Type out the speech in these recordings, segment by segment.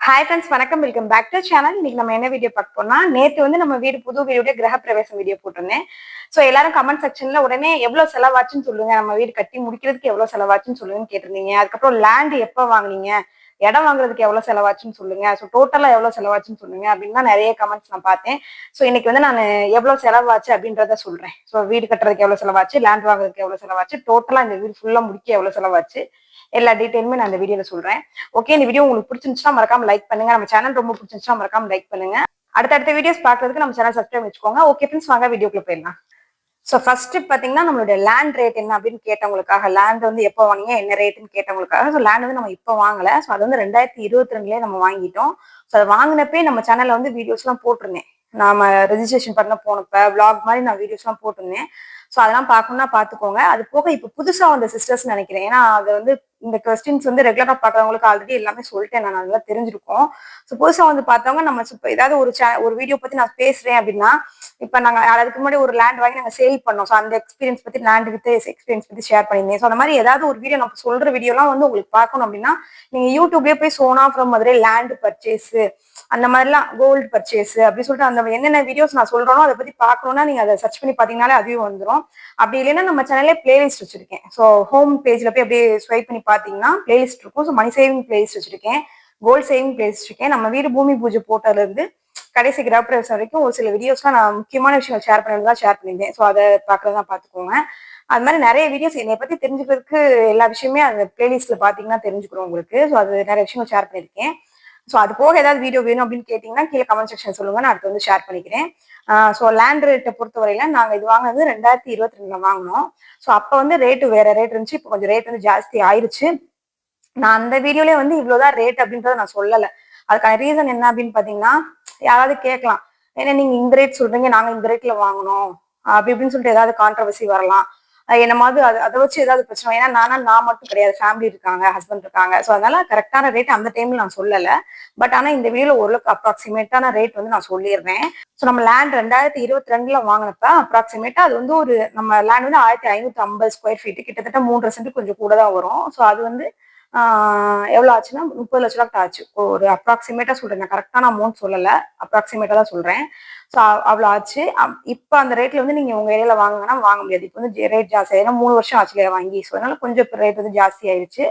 Hi friends, வணக்கம். Welcome back to channel. இன்னைக்கு நம்ம என்ன வீடியோ பார்க்க போனா, நேற்று வந்து நம்ம வீடு புது வீடுடைய கிரக பிரவேசம் வீடியோ போட்டிருந்தேன். ஸோ எல்லாரும் கமெண்ட் செக்ஷன்ல உடனே எவ்வளவு செலவாச்சுன்னு சொல்லுங்க, நம்ம வீடு கட்டி முடிக்கிறதுக்கு எவ்வளவு செலவாச்சுன்னு சொல்லுங்கன்னு கேட்டிருந்தீங்க. அதுக்கப்புறம் லேண்ட் எப்போ வாங்குனீங்க, இடம் வாங்குறதுக்கு எவ்வளவு செலவாச்சுன்னு சொல்லுங்க, ஸோ டோட்டலா எவ்வளவு செலவாச்சுன்னு சொல்லுங்க அப்படின்னு தான் நிறைய கமெண்ட்ஸ் நான் பார்த்தேன். ஸோ இன்னைக்கு வந்து நான் எவ்வளவு செலவாச்சு அப்படின்றத சொல்றேன். ஸோ வீடு கட்டுறதுக்கு எவ்வளவு செலவாச்சு, லேண்ட் வாங்குறதுக்கு எவ்வளவு செலவாச்சு, டோட்டலா இந்த வீடு ஃபுல்லா முடிக்க எவ்வளவு செலவாச்சு, எல்லா டீட்டெயிலுமே நான் இந்த வீடியோல சொல்றேன். ஓகே, இந்த வீடியோ உங்களுக்கு பிடிச்சிருந்துச்சுன்னா மறக்காம லைக் பண்ணுங்க. நம்ம சேனல் ரொம்ப பிடிச்சிருந்துச்சுன்னா மறக்காம லைக் பண்ணுங்க. அடுத்தடுத்த வீடியோஸ் பாக்குறதுக்கு நம்ம சேனல் சப்ஸ்கிரைப் வச்சுக்கோங்க. ஓகே ஃப்ரெண்ட்ஸ், வாங்க வீடியோக்குள்ள போயிடலாம். ஸோ ஃபர்ஸ்ட் பாத்தீங்கன்னா நம்மளுடைய லேண்ட் ரேட் என்ன அப்படின்னு கேட்டவங்களுக்காக, லேண்ட் வந்து எப்போ வாங்கினீங்க என்ன ரேட்டுன்னு கேட்டவங்களுக்காக. ஸோ லேண்ட் வந்து நம்ம இப்போ வாங்கல. ஸோ அது வந்து 2022 நம்ம வாங்கிட்டோம். ஸோ அது வாங்கினப்பே நம்ம சேனல்ல வந்து வீடியோஸ் எல்லாம் போட்டிருந்தேன். நாம ரெஜிஸ்ட்ரேஷன் பண்ண போனப்ப பிளாக் மாதிரி நான் வீடியோஸ் எல்லாம் போட்டிருந்தேன். ஸோ அதெல்லாம் பார்க்கணும்னா பாத்துக்கோங்க. அது போக இப்போ புதுசா வந்த சிஸ்டர்ஸ் நினைக்கிறேன். ஏன்னா அது வந்து இந்த கொஸ்டின்ஸ் வந்து ரெகுலரா பாக்குறவங்களுக்கு ஆல்ரெடி எல்லாமே சொல்லிட்டேன், நான் நல்லா தெரிஞ்சிருக்கோம். ஸோ புதுசா வந்து பார்த்தவங்க நம்ம ஏதாவது ஒரு வீடியோ பத்தி நான் பேசுறேன் அப்படின்னா, இப்ப நாங்க அதுக்கு முன்னாடி ஒரு லேண்ட் வாங்கி நாங்க சேல் பண்ணோம். ஸோ அந்த எக்ஸ்பீரியன்ஸ் பத்தி லேண்ட் வித் எக்ஸ்பீரியன்ஸ் பத்தி ஷேர் பண்ணியிருந்தேன். ஸோ அந்த மாதிரி ஏதாவது ஒரு வீடியோ நம்ம சொல்ற வீடியோலாம் வந்து உங்களுக்கு பார்க்கணும் அப்படின்னா, நீங்க யூடியூப்லயே போய் Sona from Madurai land purchase அந்த மாதிரிலாம் கோல்டு பர்ச்சேஸ் அப்படி சொல்லிட்டு அந்த என்னென்ன வீடியோஸ் நான் சொல்றேனோ அதை பத்தி பார்க்கணும்னா நீங்க அதை சர்ச் பண்ணி பாத்தீங்கன்னாலே அதுவும் வந்துடும். அப்படி இல்லைன்னா நம்ம சேனல்ல பிளேலிஸ்ட் வச்சிருக்கேன். ஸோ ஹோம் பேஜ்ல போய் அப்படியே ஸ்வைப் பண்ணி பாத்தீங்கன்னா பிளேலிஸ்ட் இருக்கும். ஸோ மணி சேவிங் பிளேலிஸ்ட் வச்சிருக்கேன், கோல்ட் சேவிங் பிளேலிஸ்ட் வச்சிருக்கேன். நம்ம வீடு பூமி பூஜை போட்டதுல இருந்து கடைசி கிரகப்பிரவேசம் வரைக்கும் ஒரு சில வீடியோஸ்லாம் நான் முக்கியமான விஷயங்கள் ஷேர் பண்ணிருந்தா ஷேர் பண்ணியிருந்தேன். ஸோ அதை பார்க்கறதா பாத்துக்கோங்க. அது மாதிரி நிறைய வீடியோஸ் என்னை பத்தி தெரிஞ்சுக்கிறதுக்கு எல்லா விஷயமே அந்த பிளேலிஸ்ட்ல பாத்தீங்கன்னா தெரிஞ்சுக்கிறோம் உங்களுக்கு. ஸோ அது நிறைய விஷயங்கள் ஷேர் பண்ணியிருக்கேன். ஸோ அது போக ஏதாவது வீடியோ வேணும் அப்படின்னு கேட்டீங்கன்னா கீழே கமெண்ட் செக்ஷன் சொல்லுங்க, நான் அடுத்து வந்து ஷேர் பண்ணிக்கிறேன். ஸோ லேண்ட் ரேட்டை பொறுத்தவரையில நாங்கள் இது வாங்கினது 2022 வாங்கினோம். ஸோ அப்போ வந்து ரேட்டு வேற ரேட் இருந்துச்சு, இப்போ கொஞ்சம் ரேட் வந்து ஜாஸ்தி ஆயிருச்சு. நான் அந்த வீடியோலயே வந்து இவ்வளவுதான் ரேட் அப்படின்றத நான் சொல்லலை. அதுக்கான ரீசன் என்ன அப்படின்னு பாத்தீங்கன்னா, யாராவது கேட்கலாம், ஏன்னா நீங்க இந்த ரேட் சொல்றீங்க, நாங்க இந்த ரேட்ல வாங்கணும் அப்படி இப்படின்னு சொல்லிட்டு ஏதாவது கான்ட்ரவர்சி வரலாம். என்ன மாதிரி அதை வச்சு ஏதாவது பிரச்சனை, ஏன்னா நான் மட்டும் கிடையாது, ஃபேமிலி இருக்காங்க, ஹஸ்பண்ட் இருக்காங்க. ஸோ அதனால கரெக்டான ரேட் அந்த டைம்ல நான் சொல்லலை. பட் ஆனா இந்த வீடியோல ஓரளவுக்கு அப்ராக்சிமேட்டான ரேட் வந்து நான் சொல்லிடுறேன். ஸோ நம்ம லேண்ட் 2022 வாங்கினப்ப அப்ராக்சிமேட்டா அது வந்து ஒரு நம்ம லேண்ட் வந்து 1550 ஸ்கொயர் ஃபீட், கிட்டத்தட்ட 3.5 சென்ட் கொஞ்சம் கூட தான் வரும். ஸோ அது வந்து எவ்வளவு ஆச்சுன்னா 30 லட்ச ரூபாய்க்கு ஆச்சு. ஒரு அப்ராக்சிமேட்டா சொல்றேன், நான் கரெக்டான அமௌண்ட் சொல்லல, அப்ராக்சிமேட்டா தான் சொல்றேன். ஸோ அவ்வளவு ஆச்சு. இப்ப அந்த ரேட்ல வந்து நீங்க உங்க ஏரியால வாங்குங்கன்னா வாங்க முடியாது. இப்போ வந்து ரேட் ஜாஸ்தி, ஏன்னா 3 வருஷம் ஆச்சு இல்லையா வாங்கி. ஸோ அதனால கொஞ்சம் இப்போ ரேட் வந்து ஜாஸ்தி ஆயிடுச்சு.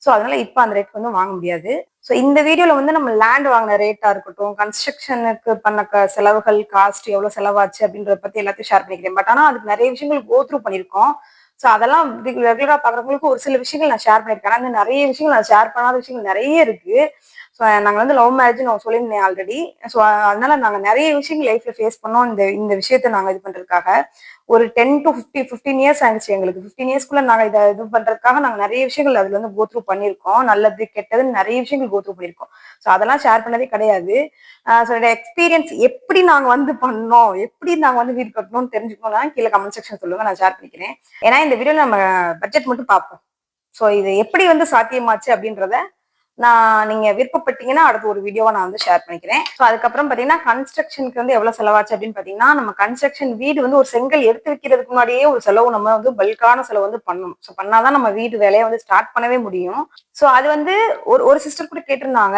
ஸோ அதனால இப்ப அந்த ரேட் வந்து வாங்க முடியாது. ஸோ இந்த வீடியோல வந்து நம்ம லேண்ட் வாங்கின ரேட்டா இருக்கட்டும், கன்ஸ்ட்ரக்ஷனுக்கு பண்ண செலவுகள், காஸ்ட் எவ்வளவு செலவாச்சு அப்படின்றத பத்தி எல்லாத்தையும் ஷேர் பண்ணிக்கிறேன். பட் ஆனா அதுக்கு நிறைய விஷயங்கள் கோ த்ரூ பண்ணிருக்கோம். ஸோ அதெல்லாம் ரெகுலரா பாக்குறவங்களுக்கு ஒரு சில விஷயங்கள் நான் ஷேர் பண்ணிருக்கேன். ஆனா நிறைய விஷயங்கள் நான் ஷேர் பண்ணாத விஷயங்கள் நிறைய இருக்கு. ஸோ நாங்க வந்து லவ் மேரேஜ் நான் சொல்லியிருந்தேன் ஆல்ரெடி. ஸோ அதனால நாங்க நிறைய விஷயங்கள் லைஃப்ல ஃபேஸ் பண்ணோம். இந்த விஷயத்த நாங்க இது பண்றதுக்காக ஒரு 10 to 15 இயர்ஸ் ஆயிடுச்சு எங்களுக்கு. 15 இயர்ஸ்க்குள்ள நாங்க இதை இது பண்றதுக்காக நாங்க நிறைய விஷயங்கள் அதுல வந்து கோ த்ரூ பண்ணிருக்கோம். நல்லது கெட்டதுன்னு நிறைய விஷயங்கள் கோ த்ரூ பண்ணிருக்கோம். ஸோ அதெல்லாம் ஷேர் பண்ணதே கிடையாது. ஸோ எக்ஸ்பீரியன்ஸ் எப்படி நாங்க வந்து பண்ணோம், எப்படி நாங்க வந்து வீடு கட்டணும்னு தெரிஞ்சுக்கணும்னா கீழே கமெண்ட் செக்ஷன் சொல்லுங்க, நான் ஷேர் பண்ணிக்கிறேன். ஏன்னா இந்த வீடியோல நம்ம பட்ஜெட் மட்டும் பார்ப்போம். ஸோ இது எப்படி வந்து சாத்தியமாச்சு அப்படின்றத நீங்க விருப்பப்பட்டீங்கன்னா அடுத்த ஒரு வீடியோவை நான் வந்து ஷேர் பண்ணிக்கிறேன். ஸோ அதுக்கப்புறம் பாத்தீங்கன்னா கன்ஸ்ட்ரக்ஷனுக்கு வந்து எவ்வளவு செலவாச்சு அப்படின்னு பாத்தீங்கன்னா, நம்ம கன்ஸ்ட்ரக்ஷன் வீடு வந்து ஒரு செங்கல் எடுத்து வைக்கிறதுக்கு முன்னாடியே ஒரு செலவு நம்ம வந்து பல்கான செலவு வந்து பண்ணணும். ஸோ பண்ணாதான் நம்ம வீடு வேலையை வந்து ஸ்டார்ட் பண்ணவே முடியும். ஸோ அது வந்து ஒரு சிஸ்டர் கூட கேட்டிருந்தாங்க.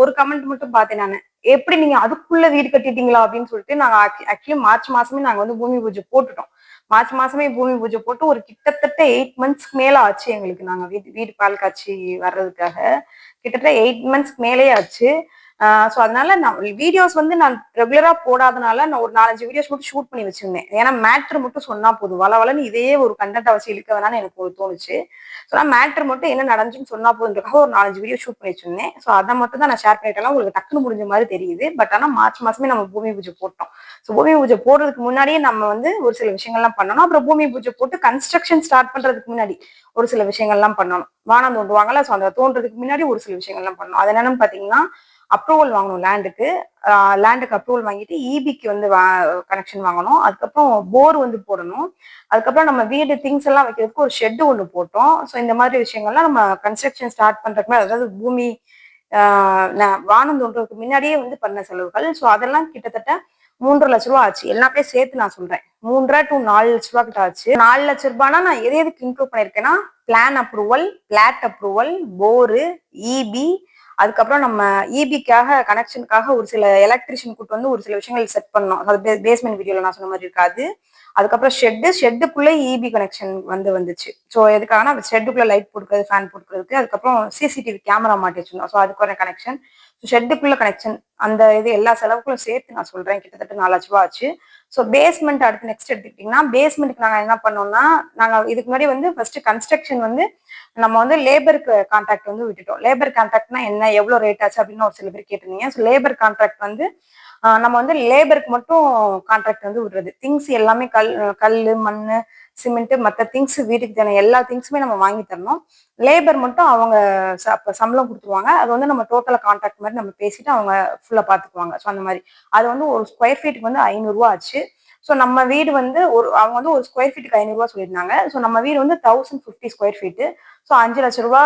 ஒரு கமெண்ட் மட்டும் பார்த்தேன் நான், எப்படி நீங்க அதுக்குள்ள வீடு கட்டிட்டீங்களா அப்படின்னு சொல்லிட்டு. நாங்க ஆக்சுவலி மார்ச் மாசமே நாங்க வந்து பூமி பூஜை போட்டுட்டோம். மார்ச் மாசமே பூமி பூஜை போட்டு ஒரு கிட்டத்தட்ட 8 மந்த்ஸ்க்கு மேல ஆச்சு எங்களுக்கு. நாங்க வீடு பால் காய்ச்சி வர்றதுக்காக கிட்டத்தட்ட 8 மந்த்ஸ்க்கு மேலே ஆச்சு. ஸோ அதனால நான் வீடியோஸ் வந்து நான் ரெகுலரா போடாதனால நான் ஒரு 4-5 வீடியோஸ் மட்டும் ஷூட் பண்ணி வச்சிருந்தேன். ஏன்னா மேட்ரு மட்டும் சொன்னா போதும், வளவலன்னு இதே ஒரு கண்டென்ட்டை வச்சு இழுக்க வேணாம்னு எனக்கு ஒரு தோணுச்சு. ஸோ நான் மேட்ரு மட்டும் என்ன நடந்துச்சுன்னு சொன்னா போதுன்றதுக்காக ஒரு 4-5 வீடியோ ஷூட் பண்ணி வச்சிருந்தேன். ஸோ அதை மட்டும் தான் நான் ஷேர் பண்ணிட்டேன். உங்களுக்கு டக்குன்னு முடிஞ்ச மாதிரி தெரியுது. பட் ஆனா மார்ச் மாசமே நம்ம பூமி பூஜை போட்டோம். ஸோ பூமி பூஜை போடுறதுக்கு முன்னாடியே நம்ம வந்து ஒரு சில விஷயங்கள்லாம் பண்ணணும். அப்புறம் பூமி பூஜை போட்டு கன்ஸ்ட்ரக்ஷன் ஸ்டார்ட் பண்றதுக்கு முன்னாடி ஒரு சில விஷயங்கள்லாம் பண்ணணும். வானம் தோண்டுவாங்கல்ல, ஸோ அந்த தோன்றதுக்கு முன்னாடி ஒரு சில விஷயங்கள்லாம் பண்ணணும். அது என்னன்னு பாத்தீங்கன்னா, அப்ரூவல் வாங்கணும் லேண்டுக்கு. லேண்டுக்கு அப்ரூவல் வாங்கிட்டு இபிக்கு வந்து கனெக்ஷன் வாங்கணும். அதுக்கப்புறம் போர் வந்து போடணும். அதுக்கப்புறம் நம்ம வீடு திங்ஸ் எல்லாம் வைக்கிறதுக்கு ஒரு ஷெட் ஒன்று போட்டோம். ஸோ இந்த மாதிரி விஷயங்கள்லாம் நம்ம கன்ஸ்ட்ரக்ஷன் ஸ்டார்ட் பண்றதுக்கு, அதாவது பூமி வானம் தோன்றதுக்கு முன்னாடியே வந்து பண்ண செலவுகள். ஸோ அதெல்லாம் கிட்டத்தட்ட 3.5 லட்ச ரூபா ஆச்சு. எல்லாமே சேர்த்து நான் சொல்றேன், 3.5 to 4 லட்ச ரூபா கிட்ட ஆச்சு. 4 லட்ச ரூபாய்னா நான் எதுக்கு இன்க்ளூட் பண்ணிருக்கேன்னா, plan approval, plot approval, bore, EB, அதுக்கப்புறம் நம்ம இபிக்காக கனெக்ஷனுக்காக ஒரு சில எலக்ட்ரிஷியன் கூட்டு வந்து ஒரு சில விஷயங்கள் செட் பண்ணோம். அது பேஸ்மெண்ட் வீடியோல நான் சொன்ன மாதிரி இருக்காது. அதுக்கப்புறம் ஷெட்டுக்குள்ளே இபி கனெக்ஷன் வந்துச்சு. ஸோ எதுக்காகனா ஷெட்டுக்குள்ள லைட் போட்டுக்கிறது, ஃபேன் போட்டுக்கிறதுக்கு. அதுக்கப்புறம் சிசிடிவி கேமரா மாட்டி வச்சிருந்தோம். ஸோ அதுக்கு ஒரு கனெக்ஷன், ஷெட்டுக்குள்ள கனெக்ஷன், அந்த இது எல்லா செலவுகளும் சேர்த்து நான் சொல்றேன், கிட்டத்தட்ட 4 லட்ச ரூபா ஆச்சு. ஸோ பேஸ்மெண்ட் அடுத்து நெக்ஸ்ட் எடுத்துக்கிட்டீங்கன்னா, பேஸ்மெண்ட்டுக்கு நாங்கள் என்ன பண்ணோம்னா, நாங்கள் இதுக்கு முன்னாடி வந்து ஃபர்ஸ்ட் கன்ஸ்ட்ரக்ஷன் வந்து நம்ம வந்து லேபருக்கு கான்ட்ராக்ட் வந்து விட்டுட்டோம். லேபர் கான்ட்ராக்ட்னா என்ன, எவ்வளவு ரேட் ஆச்சு அப்படின்னு ஒரு சில பேர் கேட்டிருந்தீங்க. ஸோ லேபர் கான்ட்ராக்ட் வந்து நம்ம வந்து லேபருக்கு மட்டும் கான்ட்ராக்ட் வந்து விடுறது. திங்ஸ் எல்லாமே கல், மண், சிமெண்ட், மற்ற திங்ஸ் வீட்டுக்கு தேவை எல்லா திங்ஸுமே நம்ம வாங்கி தரணும். லேபர் மட்டும் அவங்க சம்பளம் கொடுத்துருவாங்க. அது வந்து நம்ம டோட்டலா கான்ட்ராக்ட் மாதிரி நம்ம பேசிட்டு அவங்க ஃபுல்லா பாத்துக்குவாங்க. ஸோ அந்த மாதிரி அது வந்து ஒரு ஸ்கொயர் ஃபீட்டுக்கு வந்து 500 ரூபா ஆச்சு. ஸோ நம்ம வீடு வந்து அவங்க வந்து ஒரு ஸ்கொயர் ஃபீட்டுக்கு 500 ரூபா சொல்லியிருந்தாங்க. ஸோ நம்ம வீடு வந்து 1050 ஸ்கொயர் ஃபீட்டு. ஸோ 5 லட்ச ரூபா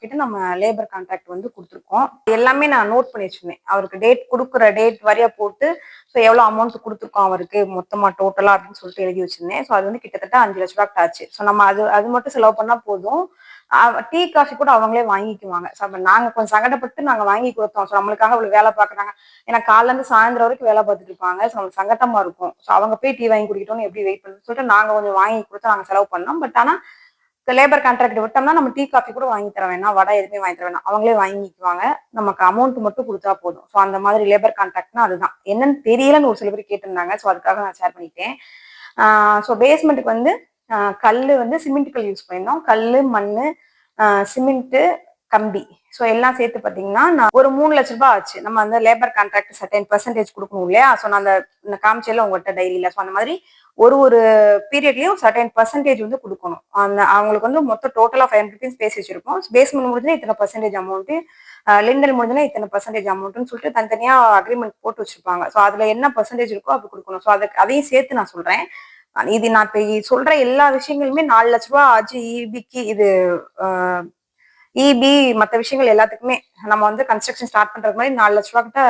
கிட்ட நம்ம லேபர் கான்ட்ராக்ட் வந்து கொடுத்துருக்கோம். எல்லாமே நான் நோட் பண்ணி வச்சிருந்தேன். அவருக்கு டேட் கொடுக்குற டேட் வரையா போட்டு ஸோ எவ்வளோ அமௌண்ட் கொடுத்துருக்கோம் அவருக்கு மொத்தமா டோட்டலா அப்படின்னு சொல்லிட்டு எழுதி வச்சிருந்தேன். ஸோ அது வந்து கிட்டத்தட்ட 5 லட்ச ரூபாய்க்கு ஆச்சு. ஸோ நம்ம அது மட்டும் செலவு பண்ணா போதும். டீ காஃபி கூட அவங்களே வாங்கிக்குவாங்க. நாங்க கொஞ்சம் சங்கடப்பட்டு நாங்க வாங்கி கொடுத்தோம். ஸோ நம்மளுக்காக அவ்வளவு வேலை பார்க்குறாங்க. ஏன்னா காலைல இருந்து சாயந்தரம் வரைக்கும் வேலை பார்த்துட்டு இருப்பாங்க. ஸோ நம்மளுக்கு சங்கட்டமா இருக்கும். ஸோ அவங்க போய் டீ வாங்கி குடிக்கட்டும்னு எப்படி வெயிட் பண்ணுன்னு சொல்லிட்டு நாங்க கொஞ்சம் வாங்கி கொடுத்து நாங்க செலவு பண்ணோம். பட் ஆனா லேபர் கான்ட்ராக்ட் விட்டோம்னா நம்ம டீ காஃபி கூட வாங்கி தர வேணாம், வடை எதுவுமே வாங்கி தர வேணாம், அவங்களே வாங்கிக்குவாங்க. நமக்கு அமௌண்ட் மட்டும் கொடுத்தா போதும். ஸோ அந்த மாதிரி லேபர் கான்ட்ராக்ட்னா அதுதான். என்னன்னு தெரியலன்னு ஒரு சில பேர் கேட்டிருந்தாங்க. ஸோ அதுக்காக நான் ஷேர் பண்ணிட்டேன். ஸோ பேஸ்மெண்ட்டுக்கு வந்து கல் வந்து சிமெண்ட் கல் யூஸ் பண்ணியிருந்தோம். கல், மண், சிமெண்ட், கம்பி, ஸோ எல்லாம் சேர்த்து பார்த்தீங்கன்னா ஒரு 3 லட்ச ரூபாய் ஆச்சு. நம்ம அந்த லேபர் கான்ட்ராக்ட் சர்டைன் பர்சன்டேஜ் கொடுக்கணும் இல்லையா? ஸோ நான் அந்த காமிச்சேல உங்கள்கிட்ட டைரியில. ஸோ அந்த மாதிரி ஒரு பீரியட்லயும் சர்டைன் பர்சன்டேஜ் வந்து கொடுக்கணும். அவங்களுக்கு வந்து மொத்தம் டோட்டலா 500 rupees பேசி வச்சிருக்கோம். பேஸ்மெண்ட் முடிஞ்சுன்னா இத்தனை பர்சன்டேஜ் அமௌண்ட், லிண்டல் முடிஞ்சுன்னா இத்தனை பர்சன்டேஜ் அமௌண்ட்னு சொல்லிட்டு தனித்தனியா அக்ரிமெண்ட் போட்டு வச்சிருப்பாங்க. ஸோ அதுல என்ன பர்சன்டேஜ் இருக்கோ அப்படி கொடுக்கணும். ஸோ அதையும் சேர்த்து நான் சொல்றேன். இது நான் இப்ப சொல்ற எல்லா விஷயங்களுமே 4 லட்ச ரூபாய் ஆச்சு. இபிக்கு இது இபி மற்ற விஷயங்கள் எல்லாத்துக்குமே நம்ம வந்து கன்ஸ்ட்ரக்ஷன் ஸ்டார்ட் பண்றது மாதிரி 4 லட்ச ரூபா கிட்ட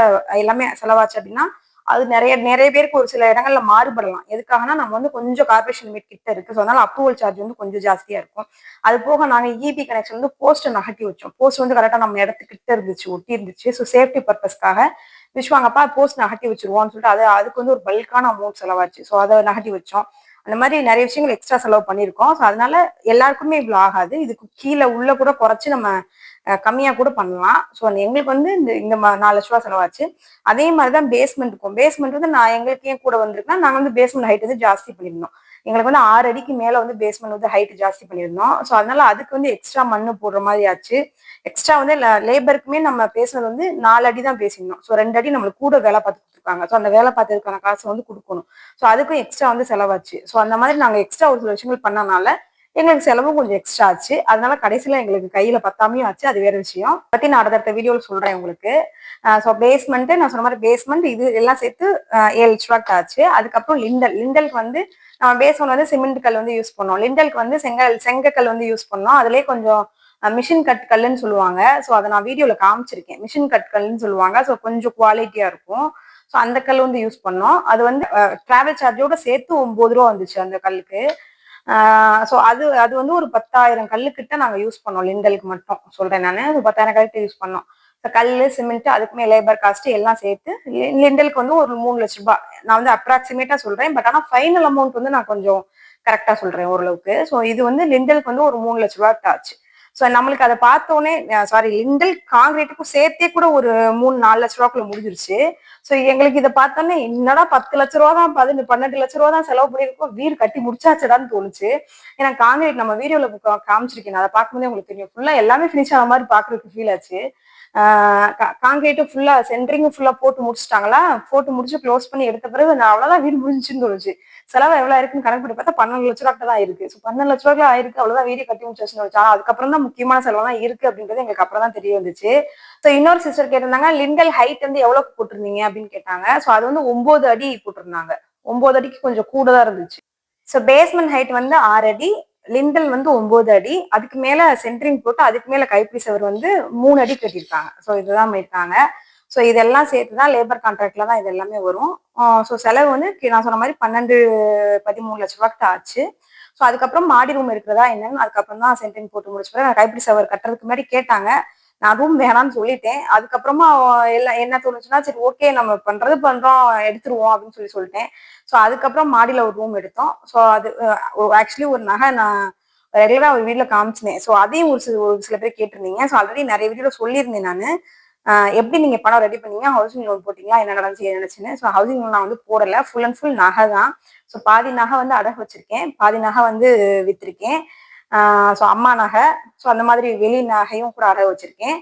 எல்லாமே செலவாச்சு அப்படின்னா அது நிறைய பேருக்கு ஒரு சில இடங்கள்ல மாறுபடலாம். எதுக்காகனா நம்ம வந்து கொஞ்சம் கார்பரேஷன் லிமிட் கிட்ட இருக்கு. ஸோ அதனால அப்ரூவல் சார்ஜ் வந்து கொஞ்சம் ஜாஸ்தியா இருக்கும். அது போக நாங்க இபி கனெக்ஷன் வந்து போஸ்ட் நகட்டி வச்சோம். போஸ்ட் வந்து கரெக்டா நம்ம இடத்துக்கிட்ட இருந்துச்சு, ஒட்டி இருந்துச்சு. ஸோ சேஃப்டி பர்பஸ்க்காக விஷவாங்கப்பா போஸ்ட் நகட்டி வச்சிருவோம்னு சொல்லிட்டு அதுக்கு வந்து ஒரு பல்கான அமௌண்ட் செலவாச்சு. ஸோ அதை நகட்டி வச்சோம். அந்த மாதிரி நிறைய விஷயங்கள் எக்ஸ்ட்ரா செலவு பண்ணியிருக்கோம். ஸோ அதனால எல்லாருக்குமே இவ்வளவு ஆகாது. இதுக்கு கீழே உள்ள கூட குறைச்சு நம்ம கம்மியா கூட பண்ணலாம். ஸோ எங்களுக்கு வந்து இந்த 4 லட்ச ரூபா செலவாச்சு. அதே மாதிரிதான் பேஸ்மெண்ட்டுக்கும். பேஸ்மெண்ட் வந்து நான் எங்களுக்கு ஏன் கூட வந்திருக்கேன்னா நாங்க வந்து பேஸ்மெண்ட் ஹைட் வந்து ஜாஸ்தி பண்ணியிருந்தோம். எங்களுக்கு வந்து 6 அடிக்கு மேல வந்து பேஸ்மெண்ட் வந்து ஹைட் ஜாஸ்தி பண்ணியிருந்தோம். ஸோ அதனால அதுக்கு வந்து எக்ஸ்ட்ரா மண்ணு போடுற மாதிரி ஆச்சு. எக்ஸ்ட்ரா வந்து லேபருக்குமே நம்ம பேசுனது வந்து 4 அடி தான் பேசியிருந்தோம். ஸோ 2 அடி நம்மளுக்கு கூட வேலை பார்த்து கொடுத்துருக்காங்க. ஸோ அந்த வேலை பார்த்ததுக்கான காசு வந்து கொடுக்கணும். ஸோ அதுக்கும் எக்ஸ்ட்ரா வந்து செலவாச்சு. ஸோ அந்த மாதிரி நாங்க எக்ஸ்ட்ரா ஒரு சில விஷயங்கள் பண்ணனால எங்களுக்கு செலவும் கொஞ்சம் எக்ஸ்ட்ரா ஆச்சு. அதனால கடைசியில எங்களுக்கு கையில பத்தாமையும் ஆச்சு. அது வேற விஷயம் பத்தி நான் அடுத்த வீடியோல சொல்றேன் உங்களுக்கு. ஸோ பேஸ்மெண்ட் நான் சொன்ன மாதிரி பேஸ்மெண்ட் இது எல்லாம் சேர்த்து 7 லட்ச ரூபாய்க்கு ஆச்சு. அதுக்கப்புறம் லிண்டலுக்கு வந்து நம்ம பேஸ்மெண்ட் வந்து சிமெண்ட் கல் வந்து யூஸ் பண்ணோம். லிண்டலுக்கு வந்து செங்கக்கல் வந்து யூஸ் பண்ணோம். அதுலயே கொஞ்சம் மிஷின் கட் கல்லுன்னு சொல்லுவாங்க. ஸோ அதை நான் வீடியோல காமிச்சிருக்கேன். மிஷின் கட் கல்லுன்னு சொல்லுவாங்க. ஸோ கொஞ்சம் குவாலிட்டியா இருக்கும். ஸோ அந்த கல் வந்து யூஸ் பண்ணோம். அது வந்து டிராவல் சார்ஜோட சேர்த்து 9 ரூபா வந்துச்சு அந்த கல்லுக்கு. ஸோ அது வந்து ஒரு 10,000 கல்லுக்கிட்ட நாங்க யூஸ் பண்ணோம். லிண்டலுக்கு மட்டும் சொல்றேன் நானு. 10,000 கல்லுக்கு யூஸ் பண்ணோம். கல்லு, சிமெண்ட், அதுக்குமே லேபர் காஸ்ட் எல்லாம் சேர்த்து லிண்டலுக்கு வந்து ஒரு 3 லட்ச ரூபாய். நான் வந்து அப்ராக்சிமேட்டா சொல்றேன். பட் ஆனா ஃபைனல் அமௌண்ட் வந்து நான் கொஞ்சம் கரெக்டா சொல்றேன் ஓரளவுக்கு. ஸோ இது வந்து லிண்டலுக்கு வந்து ஒரு 3 லட்ச ரூபாய்க்கு ஆச்சு. ஸோ நம்மளுக்கு அதை பார்த்தோன்னே சாரி லிண்டல் காங்கிரீட்டுக்கும் சேர்த்தே கூட ஒரு 3-4 லட்ச ரூபாக்குள்ள முடிஞ்சிருச்சு. ஸோ எங்களுக்கு இதை பார்த்தோன்னே என்னடா 10 லட்ச ரூபா தான் 12 லட்ச ரூபா தான் செலவு பண்ணியிருக்கோம், வீடு கட்டி முடிச்சாச்சுடான்னு தோணுச்சு. ஏன்னா காங்கிரீட் நம்ம வீடியோல காமிச்சிருக்கேன், அதை பார்க்கும்போதே உங்களுக்கு தெரியும். ஃபுல்லா எல்லாமே ஃபினிஷ் ஆன மாதிரி பாக்குறதுக்கு ஃபீல் ஆச்சு. காங்கிரீட்டும் ஃபுல்லா சென்ட்ரிங்கும் ஃபுல்லா போட்டு முடிச்சுட்டாங்களா. போட்டு முடிச்சு க்ளோஸ் பண்ணி எடுத்த பிறகு நான் அவ்வளவுதான் வீடு முடிஞ்சுன்னு தோணுச்சு. செலவு எவ்வளவு இருக்குன்னு கணக்கு பண்ணி பார்த்தா 12 லட்ச ரூபாய்க்கு தான் இருக்கு. 12 லட்ச ரூபாய்க்கு ஆயிருக்கு, அவ்வளவுதான் வீடு கட்டி முடிச்சாச்சுன்னு வச்சா. அதுக்கப்புறம் தான் முக்கியமான செலவெல்லாம் இருக்கு அப்படின்றது எங்களுக்கு அப்புறம் தான் தெரிய வந்துச்சு. ஸோ இன்னொரு சிஸ்டர் கேட்டிருந்தாங்க லிண்டல் ஹைட் வந்து எவ்வளவு போட்டிருந்தீங்க அப்படின்னு கேட்டாங்க. ஸோ அது வந்து 9 அடி போட்டிருந்தாங்க. 9 அடிக்கு கொஞ்சம் கூட தான் இருந்துச்சு. ஸோ பேஸ்மெண்ட் ஹைட் வந்து 6 அடி, லிண்டல் வந்து 9 அடி, அதுக்கு மேல சென்ட்ரிங் போட்டு அதுக்கு மேல கைப்பிடி சவர் வந்து 3 அடி கட்டியிருக்காங்க. ஸோ இதுதான் பண்ணியிருக்காங்க. ஸோ இதெல்லாம் சேர்த்துதான் லேபர் கான்ட்ராக்ட்ல தான் இது எல்லாமே வரும். ஸோ செலவு வந்து நான் சொன்ன மாதிரி 12-13 லட்ச ரூபாய்க்கு ஆச்சு. ஸோ அதுக்கப்புறம் மாடி ரூம் இருக்கிறதா என்னன்னு அதுக்கப்புறம் தான் சென்ட்ரிங் போட்டு முடிச்சு நான் கைப்பிடி சவர் கட்டுறதுக்கு முன்னாடி கேட்டாங்க. நான் ரூம் வேணாம்னு சொல்லிட்டேன். அதுக்கப்புறமா எல்லாம் என்ன தோணுச்சுன்னா, சரி ஓகே நம்ம பண்றோம் எடுத்துருவோம் அப்படின்னு சொல்லிட்டேன். ஸோ அதுக்கப்புறம் மாடியில ஒரு ரூம் எடுத்தோம். ஸோ அது ஆக்சுவலி ஒரு நகை நான் ரெகுலரா ஒரு வீட்ல காமிச்சினேன். ஸோ அதையும் ஒரு சில பேர் கேட்டிருந்தீங்க. ஸோ ஆல்ரெடி நிறைய வீடியோல சொல்லியிருந்தேன் நானு. எப்படி நீங்க பணம் ரெடி பண்ணீங்க? ஹவுசிங் லோன் போட்டீங்களா? என்ன நடந்துச்சு ஏது நடந்துச்சுன்னு. ஸோ ஹவுசிங் லோன் நான் வந்து போடல. ஃபுல் அண்ட் ஃபுல் நகை தான். ஸோ பாதி நகை வந்து அடகு வச்சிருக்கேன். பாதி நகை வந்து வித்திருக்கேன். ஸோ அம்மா நகை, ஸோ அந்த மாதிரி வெளி நகையும் கூட அடகு வச்சிருக்கேன்.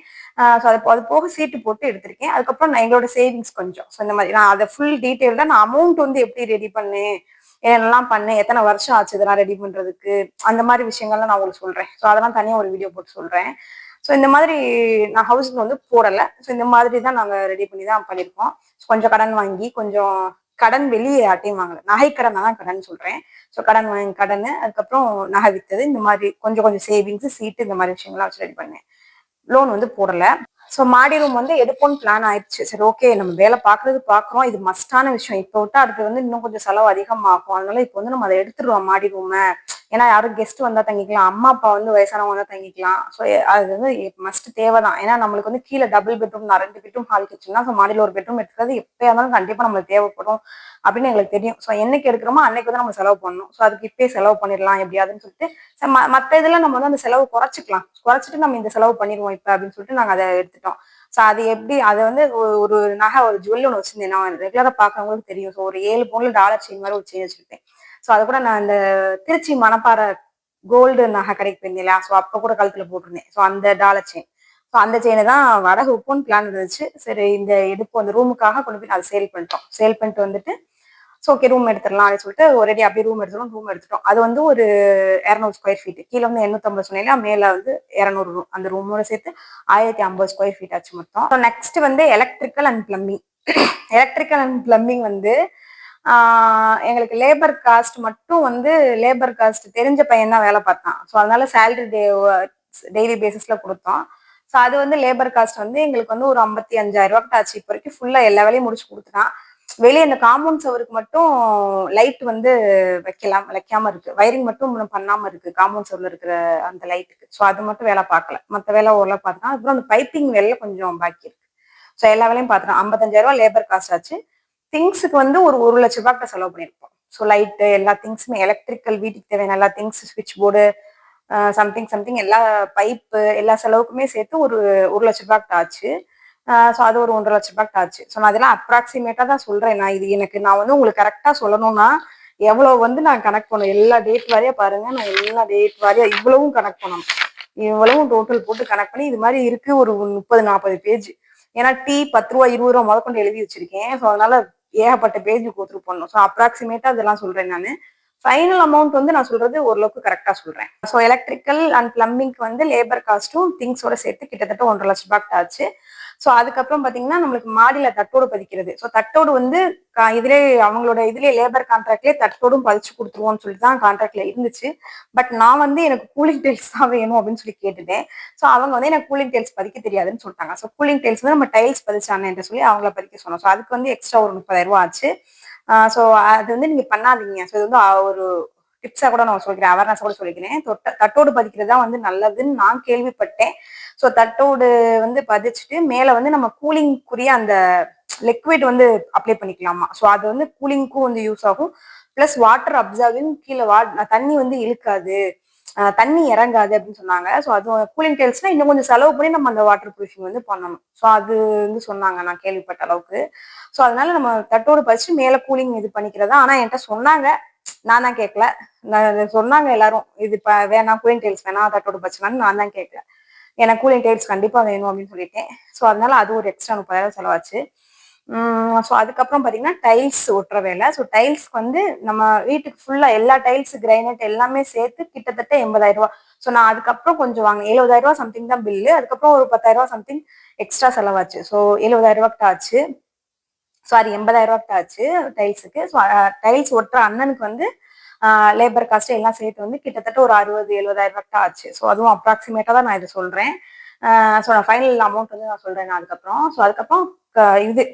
ஸோ அது போக சீட்டு போட்டு எடுத்திருக்கேன். அதுக்கப்புறம் நான் எங்களோட சேவிங்ஸ் கொஞ்சம். ஸோ இந்த மாதிரி நான் அதை ஃபுல் டீட்டெயில்டா நான் அமௌண்ட் வந்து எப்படி ரெடி பண்ணேன், என்னெல்லாம் பண்ணேன், எத்தனை வருஷம் ஆச்சு இதெல்லாம் ரெடி பண்றதுக்கு, அந்த மாதிரி விஷயங்கள்லாம் நான் உங்களுக்கு சொல்றேன். ஸோ அதெல்லாம் தனியாக ஒரு வீடியோ போட்டு சொல்றேன். ஸோ இந்த மாதிரி நான் ஹவுசிங் வந்து போடலை. ஸோ இந்த மாதிரி தான் நாங்கள் ரெடி பண்ணி தான் பண்ணியிருக்கோம். கொஞ்சம் கடன் வாங்கி, கொஞ்சம் கடன் வெளியே யார்ட்டையும் வாங்கல, நகை கடன் தான் கடன் சொல்றேன். ஸோ கடன் வாங்கி கடன், அதுக்கப்புறம் நகை வித்தது, இந்த மாதிரி கொஞ்சம் கொஞ்சம் சேவிங்ஸ், சீட்டு, இந்த மாதிரி விஷயங்கள்லாம் வச்சு ரெடி பண்ணேன். லோன் வந்து போடல. ஸோ மாடி ரூம் வந்து எடுப்போம்னு பிளான் ஆயிடுச்சு. சரி ஓகே நம்ம வேலை பாக்குறோம், இது மஸ்டான விஷயம். இப்போ விட்டா அடுத்து வந்து இன்னும் கொஞ்சம் செலவு அதிகமாகும். அதனால இப்போ வந்து நம்ம அதை எடுத்துருவோம் மாடி ரூமை. ஏன்னா யாரும் கெஸ்ட் வந்தா தங்கிக்கலாம், அம்மா அப்பா வந்து வயசானவங்க வந்தா தங்கிக்கலாம். ஸோ அது வந்து மஸ்ட் தேவைதான். ஏன்னா நம்மளுக்கு வந்து கீழே டபுள் பெட்ரூம், நான் 2 பெட்ரூம் ஹால் கிச்சன்னா, ஸோ மாடியில் ஒரு பெட்ரூம் எடுக்கிறது எப்பயா இருந்தாலும் கண்டிப்பா நம்மளுக்கு தேவைப்படும் அப்படின்னு எங்களுக்கு தெரியும். ஸோ என்னைக்கு எடுக்கிறோமோ அன்னைக்கு வந்து நம்ம செலவு பண்ணணும். ஸோ அதுக்கு இப்பயே செலவு பண்ணிடலாம் எப்படியாதுன்னு சொல்லிட்டு மற்ற இதெல்லாம் நம்ம வந்து அந்த செலவு குறைச்சிட்டு நம்ம இந்த செலவு பண்ணிடுவோம் இப்ப அப்படின்னு சொல்லிட்டு நாங்க அதை எடுத்துட்டோம். ஸோ அது எப்படி அதை வந்து ஒரு நகை, ஒரு ஜுவல் ஒன்று வச்சிருந்தேன். நான் ரெகுலரா பாக்குறவங்களுக்கு தெரியும். ஸோ ஒரு 7 பவுன்ல டாலர் செயின் மாதிரி ஒரு செயின் வச்சிருப்பேன். ஸோ அது கூட நான் இந்த திருச்சி மணப்பாறை கோல்டு நகை கடைக்கு போயிருந்தேன். ஸோ அப்ப கூட கழுத்துல போட்டிருந்தேன். ஸோ அந்த டாலர் செயின், ஸோ அந்த செயினை தான் வடகு உப்புன்னு பிளான் இருந்துச்சு. சரி இந்த எடுப்பு அந்த ரூமுக்காக கொண்டு போய் அதை சேல் பண்ணிட்டோம். சேல் பண்ணிட்டு வந்துட்டு ஸோ ஓகே ரூம் எடுத்துடலாம் அப்படின்னு சொல்லிட்டு ஒரேடி அப்படியே ரூம் எடுத்துட்டோம். அது வந்து ஒரு 200 ஸ்கொயர் ஃபீட், கீழே வந்து 850 சொன்னீங்க, மேல வந்து 200 ரூம். அந்த ரூமோட சேர்த்து 1050 ஸ்கொயர் ஃபீட் ஆச்சு மொத்தம். ஸோ நெக்ஸ்ட் வந்து electrical and plumbing. Electrical and plumbing வந்து எங்களுக்கு லேபர் காஸ்ட் மட்டும் வந்து லேபர் காஸ்ட் தெரிஞ்ச பையன் தான் வேலை பார்த்தான். ஸோ அதனால சேலரி டெய்லி பேசிஸ்ல கொடுத்தோம். ஸோ அது வந்து லேபர் காஸ்ட் வந்து எங்களுக்கு வந்து ஒரு 55,000 ரூபாய்க்கு ஆச்சு. இப்போ வரைக்கும் ஃபுல்லா எல்லா வேலையும் முடிச்சு கொடுத்துட்டான். வெளியே இந்த காம்பவுண்ட் சவருக்கு மட்டும் லைட் வந்து வைக்காம இருக்கு. வயரிங் மட்டும் பண்ணாம இருக்கு காம்பவுண்ட் சவர்ல இருக்கிற அந்த லைட்டுக்கு. ஸோ அது மட்டும் வேலை பார்க்கல, மற்ற வேலை ஓரளவு பார்த்துட்டான். அப்புறம் அந்த பைப்பிங் வேலை கொஞ்சம் பாக்கி இருக்கு. ஸோ எல்லா வேலையும் பார்த்துட்டோம். 55,000 ரூபாய் லேபர் காஸ்ட் ஆச்சு. திங்ஸுக்கு வந்து ஒரு 1,00,000 ரூபாய்க்கு செலவு பண்ணியிருப்போம். ஸோ லைட்டு எல்லா திங்ஸுமே, எலக்ட்ரிக்கல் வீட்டுக்கு தேவையான எல்லா திங்ஸ், சுவிட்ச் போர்டு, சம்திங் எல்லா பைப்பு எல்லா செலவுக்குமே சேர்த்து ஒரு 1,00,000 ரூபாய்க்கு ஆச்சு. ஸோ அது ஒரு 1,50,000 ரூபாய்க்கு ஆச்சு. ஸோ நான் அதெல்லாம் அப்ராக்சிமேட்டா தான் சொல்றேன். நான் வந்து உங்களுக்கு கரெக்டா சொல்லணும்னா எவ்வளவு வந்து நான் கனெக்ட் பண்ணணும், எல்லா டேட் வாரியா பாருங்க. நான் எல்லா டேட் வாரியா இவ்வளவும் கனெக்ட் பண்ணணும். இவ்வளவும் டோட்டல் போட்டு கனெக்ட் பண்ணி இது மாதிரி இருக்கு ஒரு 30-40 பேஜ். ஏன்னா டீ 10 ரூபா 20 ரூபா முதற்கொண்டு எழுதி வச்சிருக்கேன். ஸோ அதனால ஏகப்பட்ட பேஜ் கோத்ரூ பண்ணணும். ஸோ அப்ராக்சிமேட்டா இதெல்லாம் சொல்றேன் நான். ஃபைனல் அமௌண்ட் வந்து நான் சொல்றது ஓரளவுக்கு கரெக்டா சொல்றேன். ஸோ எலக்ட்ரிக்கல் அண்ட் பிளம்பிங்க்கு வந்து லேபர் காஸ்ட்டும் திங்ஸோட சேர்த்து கிட்டத்தட்ட 1,50,000 ரூபாய்க்கு ஆச்சு. ஸோ அதுக்கப்புறம் பாத்தீங்கன்னா நம்மளுக்கு மாடியில தட்டோடு பதிக்கிறது. ஸோ தட்டோடு வந்து அவங்களோட இதுலயே லேபர் கான்ட்ராக்ட்லயே தட்டோடும் பதிச்சு கொடுத்துருவோம்னு சொல்லிட்டு தான் கான்ட்ராக்ட்ல இருந்துச்சு. பட் நான் வந்து எனக்கு கூலிங் டைல்ஸ் தான் வேணும் அப்படின்னு சொல்லி கேட்டுட்டேன். ஸோ அவங்க வந்து எனக்கு கூலிங் டைல்ஸ் பதிக்க தெரியாதுன்னு சொல்லிட்டாங்க. ஸோ கூலிங் டைல்ஸ் வந்து நம்ம டைல்ஸ் பதிச்சானு சொல்லி அவங்கள பதிக்க சொன்னோம். ஸோ அதுக்கு வந்து எக்ஸ்ட்ரா ஒரு 30,000 ரூபாய் ஆச்சு. ஸோ அது வந்து நீங்க பண்ணாதீங்க. ஸோ இது வந்து ஒரு டிப்ஸா கூட நான் சொல்லிக்கிறேன், அவேர்னஸ் கூட சொல்லிக்கிறேன். தட்டோடு பதிக்கிறது தான் வந்து நல்லதுன்னு நான் கேள்விப்பட்டேன். ஸோ தட்டோடு வந்து பதிச்சுட்டு மேல வந்து நம்ம கூலிங்குரிய அந்த லிக்விட் வந்து அப்ளை பண்ணிக்கலாமா. ஸோ அது வந்து கூலிங்க்கும் வந்து யூஸ் ஆகும். பிளஸ் வாட்டர் அப்சர்விங், கீழே தண்ணி வந்து இழுக்காது, தண்ணி இறங்காது அப்படின்னு சொன்னாங்க. ஸோ அது கூலிங் டைல்ஸ்னா இன்னும் கொஞ்சம் செலவு பண்ணி நம்ம அந்த வாட்டர் ப்ரூஃபிங் வந்து பண்ணணும். ஸோ அது வந்து சொன்னாங்க நான் கேள்விப்பட்ட அளவுக்கு. ஸோ அதனால நம்ம தட்டோடு பதிச்சு மேல கூலிங் இது பண்ணிக்கிறதா. ஆனா என்கிட்ட சொன்னாங்க, நான் தான் கேட்கல. சொன்னாங்க எல்லாரும் இது வேணாம், கூலிங் டைல்ஸ் வேணாம், தட்டோடு பதிச்சுலான்னு நான் தான் கேட்கல. எனக்கு கூலிங் டைல்ஸ் கண்டிப்பா வேணும் அப்படின்னு சொல்லிட்டேன். ஸோ அதனால அது ஒரு எக்ஸ்ட்ரா 30,000 செலவாச்சு. ஸோ அதுக்கப்புறம் பாத்தீங்கன்னா டைல்ஸ் ஒட்டுற வேலை. ஸோ டைல்ஸ்க்கு வந்து நம்ம வீட்டுக்கு ஃபுல்லா எல்லா டைல்ஸ், கிரைனைட் எல்லாமே சேர்த்து கிட்டத்தட்ட 80,000 ரூபாய். ஸோ நான் அதுக்கப்புறம் கொஞ்சம் வாங்க 70,000 ரூபாய் சம்திங் தான் பில்லு. அதுக்கப்புறம் ஒரு 10,000 ரூபாய் சம்திங் எக்ஸ்ட்ரா செலவாச்சு. ஸோ 70,000 ரூபாய்க்கு ஆச்சு. சாரி 80,000 ரூபாய்க்கு ஆச்சு டைல்ஸுக்கு. ஸோ டைல்ஸ் ஒட்டுற அண்ணனுக்கு வந்து லேபர் காஸ்ட் எல்லாம் சேர்த்து வந்து கிட்டத்தட்ட ஒரு 60,000-70,000 ரூபாய்க்கு ஆச்சு. ஸோ அதுவும் அப்ராக்சிமேட்டா தான் நான் இது சொல்றேன். ஸோ நான் ஃபைனல் அமௌண்ட் வந்து நான் சொல்றேன் அதுக்கப்புறம். ஸோ அதுக்கப்புறம் இது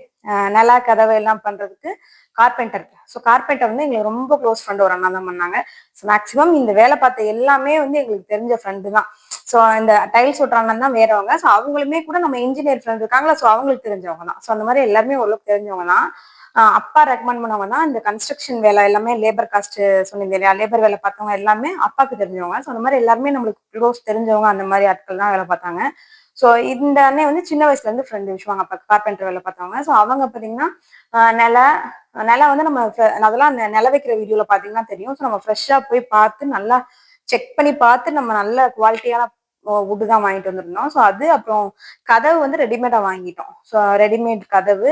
நில கதவு எல்லாம் பண்றதுக்கு கார்பெண்டர். ஸோ கார்பெண்டர் வந்து எங்களுக்கு ரொம்ப க்ளோஸ் ஃப்ரெண்ட் ஒரு அண்ணா தான் பண்ணாங்க. ஸோ மேக்சிமம் இந்த வேலை பார்த்த எல்லாமே வந்து எங்களுக்கு தெரிஞ்ச ஃப்ரெண்டு தான். ஸோ இந்த டைல்ஸ் ஒட்டுறாங்கன்னு தான் வேறவங்க. ஸோ அவங்களுமே கூட நம்ம இன்ஜினியர் ஃப்ரெண்ட் இருக்காங்களா, ஸோ அவங்களுக்கு தெரிஞ்சவங்க தான். ஸோ அந்த மாதிரி எல்லாருமே ஓரளவுக்கு தெரிஞ்சவங்க தான். அப்பா ரெக்கமெண்ட் பண்ணவங்க தான். இந்த கன்ஸ்ட்ரக்ஷன் வேலை எல்லாமே லேபர் காஸ்ட் சொன்னீங்க இல்லையா, லேபர் வேலை பார்த்தவங்க எல்லாமே அப்பாவுக்கு தெரிஞ்சவங்க. ஸோ அந்த மாதிரி எல்லாருமே நம்மளுக்கு க்ளோஸ் தெரிஞ்சவங்க, அந்த மாதிரி ஆட்கள் தான் வேலை பார்த்தாங்க. ஸோ இந்த அண்ணன் வந்து சின்ன வயசுல இருந்து ஃப்ரெண்டு விஷயம் அப்பா கார்பெண்டர் வேலை பார்த்தவங்க. ஸோ அவங்க பார்த்தீங்கன்னா நிலம் வந்து நம்ம அதெல்லாம் அந்த நில வைக்கிற வீடியோல பார்த்தீங்கன்னா தெரியும். ஸோ நம்ம ஃப்ரெஷ்ஷாக போய் பார்த்து நல்லா செக் பண்ணி பார்த்து நம்ம நல்ல குவாலிட்டியான வுட்டு தான் வாங்கிட்டு வந்திருந்தோம். ஸோ அது அப்புறம் கதவு வந்து ரெடிமேடா வாங்கிட்டோம். ஸோ ரெடிமேட் கதவு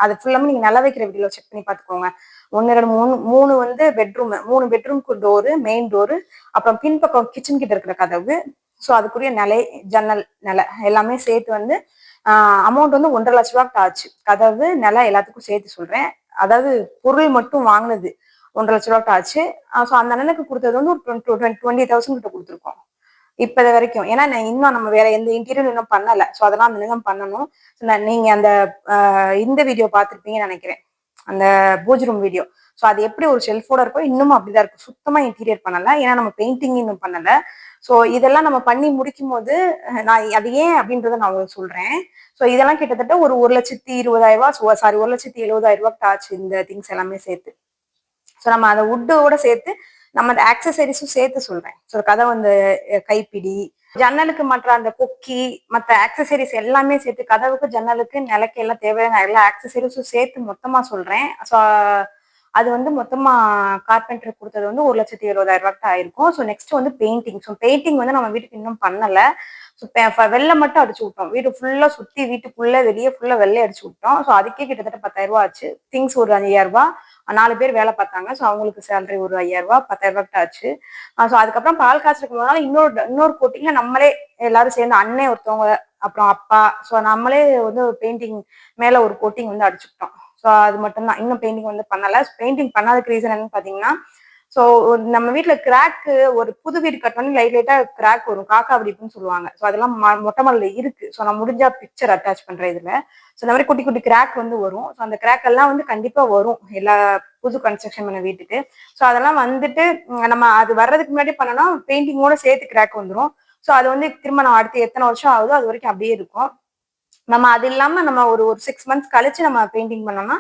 அது ஃபுல்லாமே நீங்க நில வைக்கிற வீடியோல செக் பண்ணி பார்த்துக்கோங்க. 1 2 3 வந்து பெட்ரூம், 3 பெட்ரூம்க்கு டோரு, மெயின் டோரு, அப்புறம் பின்பக்கம் கிச்சன் கிட்ட இருக்கிற கதவு. ஸோ அதுக்குரிய நிலை, ஜன்னல், நிலை எல்லாமே சேர்த்து வந்து அமௌண்ட் வந்து 1.5 லட்ச ரூபாய்க்கு ஆச்சு. கதவு, நிலை எல்லாத்துக்கும் சேர்த்து சொல்றேன். அதாவது பொருள் மட்டும் வாங்கினது 1.5 லட்ச ரூபாய்க்கு ஆச்சு. ஸோ அந்த அண்ணனுக்கு கொடுத்தது வந்து ஒரு 20,000 கிட்ட கொடுத்துருக்கோம் இப்ப வரைக்கும். ஏன்னா இன்னும் நம்ம வேற எந்த இன்டீரியரும் இன்னும் பண்ணல. ஸோ அதெல்லாம் அந்த தான் பண்ணணும். நீங்க அந்த இந்த வீடியோ பார்த்துருப்பீங்கன்னு நினைக்கிறேன், அந்த பூஜ் ரூம் வீடியோ. ஸோ அது எப்படி ஒரு ஷெல்ஃபோட இருக்கோ இன்னமும் அப்படிதான் இருக்கு. சுத்தமா இன்டீரியர் பண்ணல, ஏன்னா நம்ம பெயிண்டிங் இன்னும் பண்ணல. ஸோ இதெல்லாம் நம்ம பண்ணி முடிக்கும் போது நான் அது ஏன் அப்படின்றத நான் உங்களுக்கு சொல்றேன். ஸோ இதெல்லாம் கிட்டத்தட்ட ஒரு 1,20,000 சாரி 1,70,000 ஆச்சு இந்த திங்ஸ் எல்லாமே சேர்த்து. ஸோ நம்ம அந்த வுட்டோட சேர்த்து நம்ம அந்த ஆக்சசரிஸும் சேர்த்து சொல்றேன். ஸோ கதவு அந்த கைப்பிடி, ஜன்னலுக்கு மற்ற அந்த கொக்கி, மற்ற ஆக்சசரிஸ் எல்லாமே சேர்த்து கதவுக்கு, ஜன்னலுக்கு, நிலைக்கு எல்லாம் தேவையான எல்லா ஆக்சசரிஸும் சேர்த்து மொத்தமா சொல்றேன். ஸோ அது வந்து மொத்தமா கார்பெண்டர் கொடுத்தது வந்து 1,70,000 ஆயிருக்கும். ஸோ நெக்ஸ்ட் வந்து பெயிண்டிங். ஸோ பெயிண்டிங் வந்து நம்ம வீட்டுக்கு இன்னும் பண்ணல. ஸோ வெள்ளை மட்டும் அடிச்சு விட்டோம். வீடு ஃபுல்லா சுத்தி வீட்டுக்குள்ள வெளியே ஃபுல்லா வெள்ளை அடிச்சு விட்டோம். ஸோ அதுக்கே கிட்டத்தட்ட 10,000 ஆச்சு. திங்ஸ் ஒரு 5,000, 4 பேர் வேலை பார்த்தாங்க. ஸோ அவங்களுக்கு சேலரி ஒரு 5,000, 10,000 ஆச்சு. ஸோ அதுக்கப்புறம் பால் காசுக்கு போனாலும் இன்னொரு கோட்டிங்ல நம்மளே எல்லாரும் சேர்ந்து, அண்ணன் ஒருத்தவங்க, அப்புறம் அப்பா, ஸோ நம்மளே வந்து பெயிண்டிங் மேல ஒரு கோட்டிங் வந்து அடிச்சுக்கிட்டோம். ஸோ அது மட்டும்தான், இன்னும் பெயிண்டிங் வந்து பண்ணல. பெயிண்டிங் பண்ணாததுக்கு ரீசன் என்னன்னு பாத்தீங்கன்னா, ஸோ நம்ம வீட்டுல கிராக்கு, ஒரு புது வீடு கட்டணும் லைட்டா கிராக் வரும், காக்கா வெடிப்புன்னு சொல்லுவாங்க. ஸோ அதெல்லாம் மொட்டை மாடில இருக்கு. ஸோ நான் முடிஞ்சா பிக்சர் அட்டாச் பண்றேன் இதுல. ஸோ இந்த மாதிரி குட்டி குட்டி கிராக் வந்து வரும். ஸோ அந்த கிராக் எல்லாம் வந்து கண்டிப்பா வரும் எல்லா புது கன்ஸ்ட்ரக்ஷன் பண்ண வீட்டுக்கு. ஸோ அதெல்லாம் வந்துட்டு நம்ம அது வர்றதுக்கு முன்னாடி பண்ணனா பெயிண்டிங்கோட சேர்த்து கிராக் வந்துடும். ஸோ அது வந்து திரும்ப நம்ம அடுத்து எத்தனை வருஷம் ஆகுதோ அது வரைக்கும் அப்படியே இருக்கும். நம்ம அது இல்லாம நம்ம ஒரு 6 மந்த்ஸ் கழிச்சு நம்ம பெயிண்டிங் பண்ணோம்னா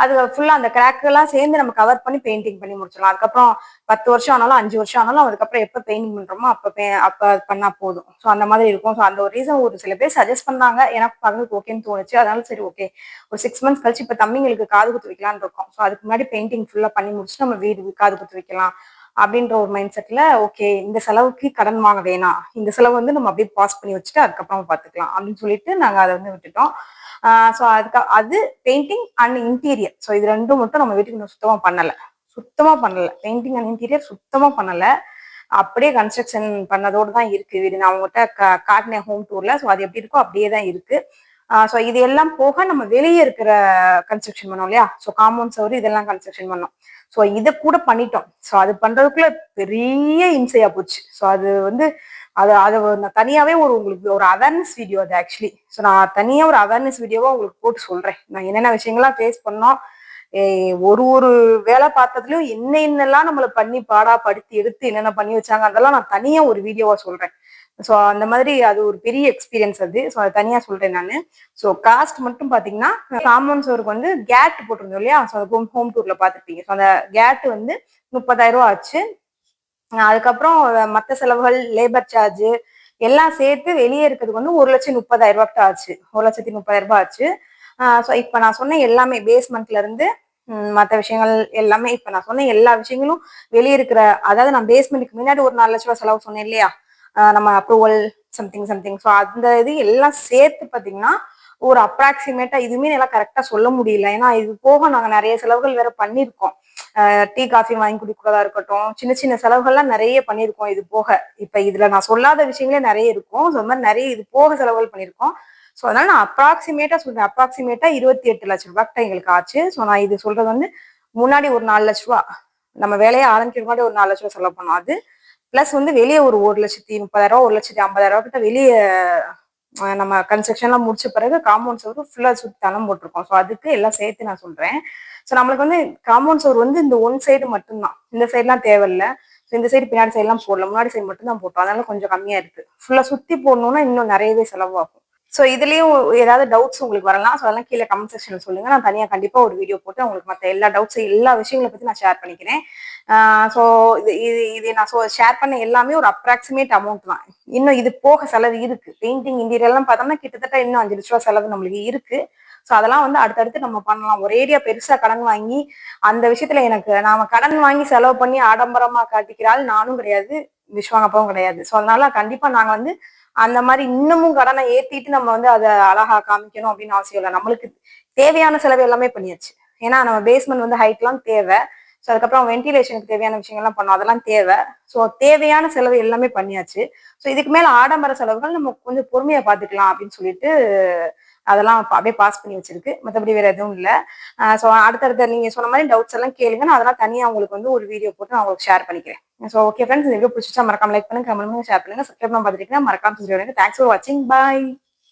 அது ஃபுல்லா அந்த கிராக் எல்லாம் சேர்ந்து நம்ம கவர் பண்ணி பெயிண்டிங் பண்ணி முடிச்சிடலாம். அதுக்கப்புறம் 10 வருஷம் ஆனாலும் 5 வருஷம் ஆனாலும் அதுக்கப்புறம் எப்ப பெயிண்டிங் பண்றோமோ அப்ப பண்ணா போதும். ஸோ அந்த மாதிரி இருக்கும். ஸோ அந்த ஒரு ரீசன் ஒரு சில பேர் சஜஸ்ட் பண்ணாங்க, எனக்கு பங்களுக்கு ஓகேன்னு தோணுச்சு. அதனால சரி ஓகே, ஒரு 6 மந்த்ஸ் கழிச்சு இப்ப தம்பிங்களுக்கு காது குத்து வைக்கலான்னு இருக்கோம். ஸோ அதுக்கு முன்னாடி பெயிண்டிங் ஃபுல்லா பண்ணி முடிச்சுட்டு நம்ம வீடு காது குத்து வைக்கலாம் அப்படின்ற ஒரு மைண்ட் செட்ல, ஓகே இந்த செலவுக்கு கடன் வாங்க வேணாம், இந்த செலவு வந்து நம்ம அப்படியே பாஸ் பண்ணி வச்சுட்டு அதுக்கப்புறம் பாத்துக்கலாம் அப்படின்னு சொல்லிட்டு நாங்க அதை வந்து விட்டுட்டோம். ஸோ அது பெயிண்டிங் அண்ட் இன்டீரியர். ஸோ இது ரெண்டும் மட்டும் நம்ம வீட்டுக்கு இன்னும் சுத்தமா பண்ணல. பெயிண்டிங் அண்ட் இன்டீரியர் சுத்தமா பண்ணல. அப்படியே கன்ஸ்ட்ரக்ஷன் பண்ணதோடு தான் இருக்கு வீடு. நான் அவங்ககிட்ட காட்டினேன் ஹோம் டூர்ல. ஸோ அது எப்படி இருக்கோ அப்படியே தான் இருக்கு. ஸோ இது எல்லாம் போக நம்ம வெளியே இருக்கிற கன்ஸ்ட்ரக்ஷன் பண்ணோம் இல்லையா, ஸோ காம்பவுண்ட் சவுறு இதெல்லாம் கன்ஸ்ட்ரக்ஷன் பண்ணோம். ஸோ இதை கூட பண்ணிட்டோம். ஸோ அது பண்றதுக்குள்ள பெரிய இம்சையா போச்சு. ஸோ அது வந்து அதை நான் தனியாவே உங்களுக்கு ஒரு அவேர்னஸ் வீடியோ அது ஆக்சுவலி. ஸோ நான் தனியா ஒரு அவேர்னஸ் வீடியோவா உங்களுக்கு போட்டு சொல்றேன், நான் என்னென்ன விஷயங்கள்லாம் ஃபேஸ் பண்ணோம், ஒரு வேலை பார்த்ததுலயும் என்னென்னலாம் நம்மளை பண்ணி பாடா படுத்தி எடுத்து என்னென்ன பண்ணி வச்சாங்க, அதெல்லாம் நான் தனியா ஒரு வீடியோவா சொல்றேன். ஸோ அந்த மாதிரி அது ஒரு பெரிய எக்ஸ்பீரியன்ஸ் அது. ஸோ அதை தனியா சொல்றேன் நான். ஸோ காஸ்ட் மட்டும் பாத்தீங்கன்னா, காம்பவுண்ட் சோருக்கு வந்து கேட் போட்டிருந்தோம் இல்லையா, ஸோ ஹோம் டூர்ல பாத்துருப்பீங்க. ஸோ அந்த கேட் வந்து 30,000 ஆச்சு. அதுக்கப்புறம் மற்ற செலவுகள், லேபர் சார்ஜ் எல்லாம் சேர்த்து வெளியே இருக்கிறதுக்கு வந்து 1,30,000 ஆச்சு. 1,30,000 ஆச்சு. ஸோ இப்ப நான் சொன்ன எல்லாமே பேஸ்மெண்ட்ல இருந்து மற்ற விஷயங்கள் எல்லாமே, இப்ப நான் சொன்ன எல்லா விஷயங்களும் வெளியே இருக்கிற, அதாவது நான் பேஸ்மெண்ட்டுக்கு முன்னாடி ஒரு 4 லட்ச ரூபாய் செலவு சொன்னேன் இல்லையா, நம்ம அப்ரூவல் சம்திங். ஸோ அந்த இது எல்லாம் சேர்த்து பாத்தீங்கன்னா ஒரு அப்ராக்சிமேட்டா, இதுவுமே எல்லாம் கரெக்டா சொல்ல முடியல. ஏன்னா இது போக நாங்க நிறைய செலவுகள் வேற பண்ணிருக்கோம். டீ காஃபி வாங்கி குடிக்கிறதா இருக்கட்டும், சின்ன சின்ன செலவுகள்லாம் நிறைய பண்ணியிருக்கோம். இது போக இப்ப இதுல நான் சொல்லாத விஷயங்களே நிறைய இருக்கும். ஸோ அந்த மாதிரி நிறைய இது போக செலவுகள் பண்ணியிருக்கோம். ஸோ அதனால நான் அப்ராக்சிமேட்டா சொல்றேன், அப்ராக்சிமேட்டா 28 லட்ச ரூபாய்க்கு எங்களுக்கு ஆச்சு. ஸோ நான் இது சொல்றது வந்து முன்னாடி ஒரு 4 லட்ச ரூபா, நம்ம வேலையை ஆரம்பிக்கிற முன்னாடி ஒரு 4 லட்ச ரூபா செலவு பண்ணோம். அது பிளஸ் வந்து வெளியே ஒரு 1,30,000, 1,50,000 கிட்ட வெளியே நம்ம கன்ஸ்ட்ரக்ஷன்லாம் முடிச்ச பிறகு காம்பவுண்ட் சோறு ஃபுல்லா சுத்தி தளம் போட்டிருக்கோம். ஸோ அதுக்கு எல்லாம் சேர்த்து நான் சொல்றேன். ஸோ நம்மளுக்கு வந்து காம்பவுண்ட் சோறு வந்து இந்த ஒன் சைடு மட்டும்தான், இந்த சைட்லாம் தேவையில்லை. ஸோ ஸோ இந்த சைடு பின்னாடி சைட்லாம் போடல, முன்னாடி சைடு மட்டும் தான் போட்டோம். அதனால கொஞ்சம் கம்மியா இருக்கு. ஃபுல்லா சுத்தி போடணும்னா இன்னும் நிறையவே செலவாகும். ஸோ இதுலயும் ஏதாவது டவுட்ஸ் உங்களுக்கு வரலாம். ஸோ அதெல்லாம் கீழே கமெண்ட் செக்ஷன்ல சொல்லுங்க. நான் தனியா கண்டிப்பா ஒரு வீடியோ போட்டு உங்களுக்கு மற்ற எல்லா டவுட்ஸ் எல்லா விஷயங்களை பத்தி நான் ஷேர் பண்ணிக்கிறேன். ஸோ இது இது இது நான் ஷேர் பண்ண எல்லாமே ஒரு அப்ராக்சிமேட் அமௌண்ட் தான். இன்னும் இது போக செலவு இருக்கு. பெயிண்டிங் இன்டீரியர்லாம் பார்த்தோம்னா கிட்டத்தட்ட இன்னும் 5 லட்ச ரூபா செலவு நம்மளுக்கு இருக்கு. ஸோ அதெல்லாம் வந்து அடுத்தடுத்து நம்ம பண்ணலாம். ஒரு ஏரியா பெருசா கடன் வாங்கி அந்த விஷயத்துல எனக்கு நாம கடன் வாங்கி செலவு பண்ணி ஆடம்பரமா காட்டிக்கிறாள் நானும் கிடையாது, விஸ்வாங்கப்பாவும் கிடையாது. ஸோ அதனால கண்டிப்பா நாங்க வந்து அந்த மாதிரி இன்னமும் கடனை ஏத்திட்டு நம்ம வந்து அதை அழகா காமிக்கணும் அப்படின்னு அவசியம் இல்லை. நம்மளுக்கு தேவையான செலவு எல்லாமே பண்ணியாச்சு. ஏன்னா நம்ம பேஸ்மெண்ட் வந்து ஹைட்லாம் தேவை. ஸோ அதுக்கப்புறம் வென்டிலேஷனுக்கு தேவையான விஷயங்கள்லாம் பண்ணோம், அதெல்லாம் தேவை. ஸோ தேவையான செலவு எல்லாமே பண்ணியாச்சு. ஸோ இதுக்கு மேல ஆடம்பர செலவுகள் நம்ம கொஞ்சம் பொறுமையா பார்த்துக்கலாம் அப்படின்னு சொல்லிட்டு அதெல்லாம் அப்படியே பாஸ் பண்ணி வச்சிருக்கு. மற்றபடி வேற எதுவும் இல்லை. ஸோ அடுத்தடுத்த நீங்க சொன்ன மாதிரி டவுட்ஸ் எல்லாம் கேளுங்க. நான் அதெல்லாம் தனியாக உங்களுக்கு வந்து ஒரு வீடியோ போட்டு நான் உங்களுக்கு ஷேர் பண்ணிக்கிறேன். ஸோ ஓகே ஃப்ரெண்ட்ஸ், இந்த வீடியோ பிடிச்சா மறக்காம லைக் பண்ணுங்க, கமெண்ட் பண்ணுங்க, ஷேர் பண்ணுங்க. சப்ஸ்கிரைப் பண்ண பார்த்துட்டீங்கன்னா மறக்காம சப்ஸ்கிரைப் பண்ணுங்க. தேங்க்ஸ் ஃபார் வாட்சிங். பாய்.